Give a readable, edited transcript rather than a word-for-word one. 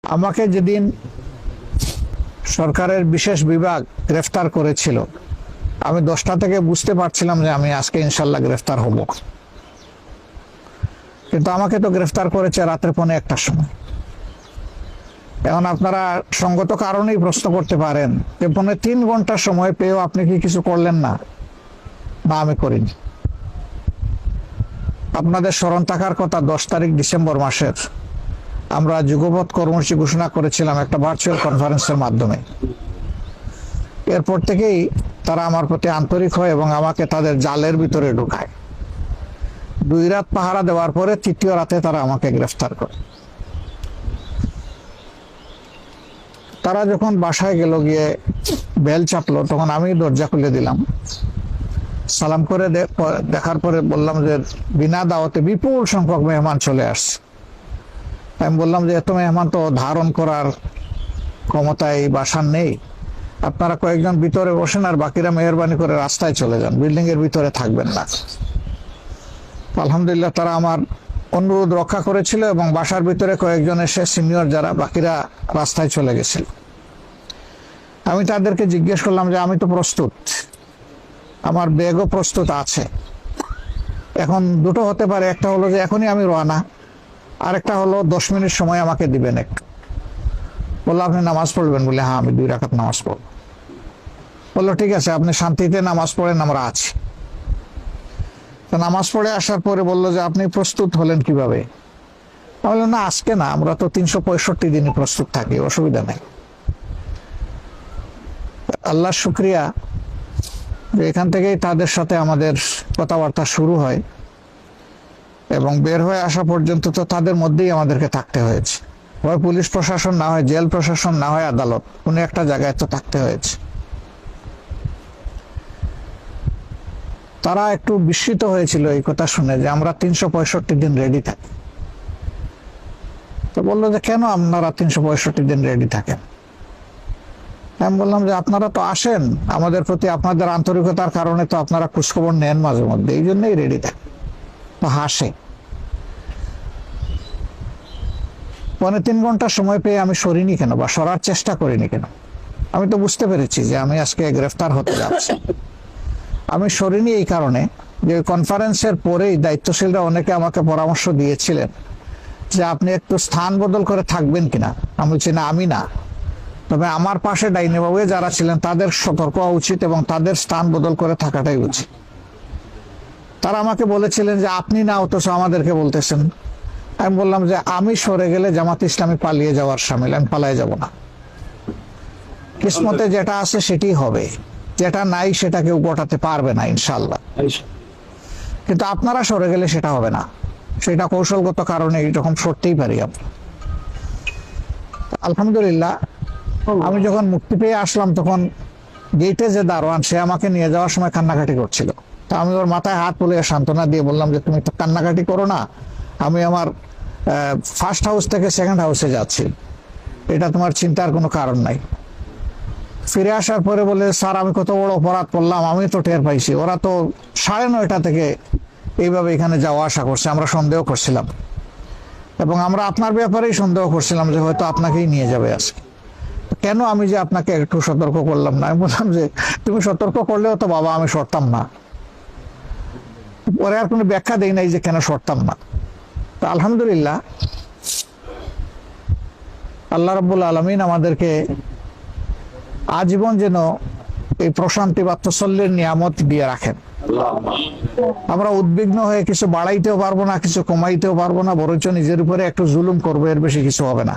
আমাকে যেদিন সরকারের বিশেষ বিভাগ গ্রেফতার করেছিল, আমি 10টা থেকে বুঝতে পারছিলাম যে আমি আজকে ইনশাল্লাহ গ্রেফতার হব। কিন্তু আমাকে তো গ্রেফতার করেছে রাত্রে 1:45টার সময়। এখন আপনারা সঙ্গত কারণেই প্রশ্ন করতে পারেন যে 3 ঘন্টার সময় পেয়েও আপনি কি কিছু করলেন না? না, আমি করিনি। আপনাদের স্মরণ থাকার কথা, 10 তারিখ ডিসেম্বর মাসের আমরা যুগপৎ কর্মসূচি ঘোষণা করেছিলাম একটা ভার্চুয়াল কনফারেন্সের মাধ্যমে। এরপর থেকেই তারা আমার প্রতি আন্তরিক হয় এবং আমাকে তাদের জালের ভিতরে ঢুকায়। 2 রাত পাহারা দেওয়ার পরে 3য় রাতে তারা আমাকে গ্রেফতার করে। তারা যখন বাসায় গেল, গিয়ে বেল চাপলো, তখন আমি দরজা খুলে দিলাম। সালাম করে দেখার পরে বললাম যে বিনা দাওয়াতে বিপুল সংখ্যক মেহমান চলে আসছে। আমি বললাম যে এত মেহমান তো ধারণ করার ক্ষমতায় বাসার নেই, আপনারা কয়েকজন ভিতরে বসেন আর বাকিরা মেহরবানি করে রাস্তায় চলে যান, বিল্ডিং এর ভিতরে থাকবেন না। আলহামদুলিল্লাহ তারা আমার অনুরোধ রক্ষা করেছিল এবং বাসার ভিতরে কয়েকজন এসে সিনিয়র যারা, বাকিরা রাস্তায় চলে গেছিল। আমি তাদেরকে জিজ্ঞেস করলাম যে আমি তো প্রস্তুত, আমার ব্যাগও প্রস্তুত আছে। এখন দুটো হতে পারে, একটা হলো যে এখনই আমি রওনা, আর একটা হলো 10 মিনিট সময় আমাকে দিবেন একটু। বললো আপনি নামাজ পড়বেন? বলে হ্যাঁ, আমি 2 রাকাত নামাজ পড়ব। বললো ঠিক আছে, আপনি শান্তিতে নামাজ পড়েন, আমরা আছি। তো নামাজ পড়ে আসার পরে বললো যে আপনি প্রস্তুত হলেন কিভাবে? আমি বললাম না, আজকে না, আমরা তো 365 দিনই প্রস্তুত থাকি, অসুবিধা নেই। আল্লাহর শুকরিয়া যে এখান থেকেই তাদের সাথে আমাদের কথাবার্তা শুরু হয় এবং বের হয়ে আসা পর্যন্ত তো তাদের মধ্যেই আমাদেরকে থাকতে হয়েছে। হয় পুলিশ প্রশাসন, না হয় জেল প্রশাসন, না হয় আদালত, কোনো একটা জায়গায় তো থাকতে হয়েছে। তারা একটু বিস্মিত হয়েছিল এই কথা শুনে যে আমরা 365 দিন রেডি থাকি। তো বললো যে কেন আপনারা 365 দিন রেডি থাকেন? আমি বললাম যে আপনারা তো আসেন, আমাদের প্রতি আপনাদের আন্তরিকতার কারণে তো আপনারা খোঁজখবর নেন মাঝে মধ্যে, এই জন্যই রেডি থাকে। তো হাসে। 3.25 ঘন্টা সময় পেয়ে আমি সরিনি কেন, বা সরার চেষ্টা করিনি কেন? আমি তো বুঝতে পেরেছি যে আমি আজকে গ্রেফতার হতে যাচ্ছি। আমি সরিনি এই কারণে যে কনফারেন্সের পরেই দায়িত্বশীলরা অনেকে আমাকে পরামর্শ দিয়েছিলেন যে আপনি একটু স্থান বদল করে থাকবেন কিনা। আমি বলছি না, আমি না, তবে আমার পাশে ডাইনে বাবু যারা ছিলেন তাদের সতর্ক হওয়া উচিত এবং তাদের স্থান বদল করে থাকাটাই উচিত। তারা আমাকে বলেছিলেন যে আপনি না, অথচ আমাদেরকে বলতেছেন। আমি বললাম যে আমি সরে গেলে জামাতে ইসলামী পালিয়ে যাওয়ার সামিল, আমি পালিয়ে যাব না। কিসমতে যেটা আছে সেটি হবে, যেটা নাই সেটা কেউ গোটাতে পারবে না ইনশাল্লাহ। কিন্তু আপনারা সরে গেলে সেটা হবে না, সেটা কৌশলগত কারণে এরকম সরতেই পারি আমরা। আলহামদুলিল্লাহ আমি যখন মুক্তি পেয়ে আসলাম, তখন গেটে যে দারোয়ান, সে আমাকে নিয়ে যাওয়ার সময় কান্নাকাটি করছিল। তা আমি ওর মাথায় হাত বুলিয়ে সান্ত্বনা দিয়ে বললাম যে তুমি তো কান্নাকাটি করো না, আমি আমার ফার্স্ট হাউস থেকে সেকেন্ড হাউসে যাচ্ছি, এটা তোমার চিন্তার কোনো কারণ নাই। ফিরে আসার পরে বলে স্যার আমি কত বড় অপরাধ করলাম, আমি তো টের পাইছি, ওরা তো 9:30 থেকে এইভাবে এখানে যাওয়া আসা করছে, আমরা সন্দেহ করছিলাম এবং আমরা আপনার ব্যাপারেই সন্দেহ করছিলাম যে হয়তো আপনাকেই নিয়ে যাবে আজকে। কেন আমি যে আপনাকে একটু সতর্ক করলাম না? আমি বললাম যে তুমি সতর্ক করলেও তো বাবা আমি সরতাম না। পরে আর কোনো ব্যাখ্যা দেই নাই যে কেন সরতাম না। তো আলহামদুলিল্লাহ আল্লাহ রাব্বুল আলামিন আমাদেরকে আজীবন যেন এই প্রশান্তি বা তসল্লির নিয়ামত দিয়ে রাখেন। আমরা উদ্বিগ্ন হয়ে কিছু বাড়াইতেও পারবো না, কিছু কমাইতেও পারবো না, বরঞ্চ নিজের উপরে একটু জুলুম করবো, এর বেশি কিছু হবে না।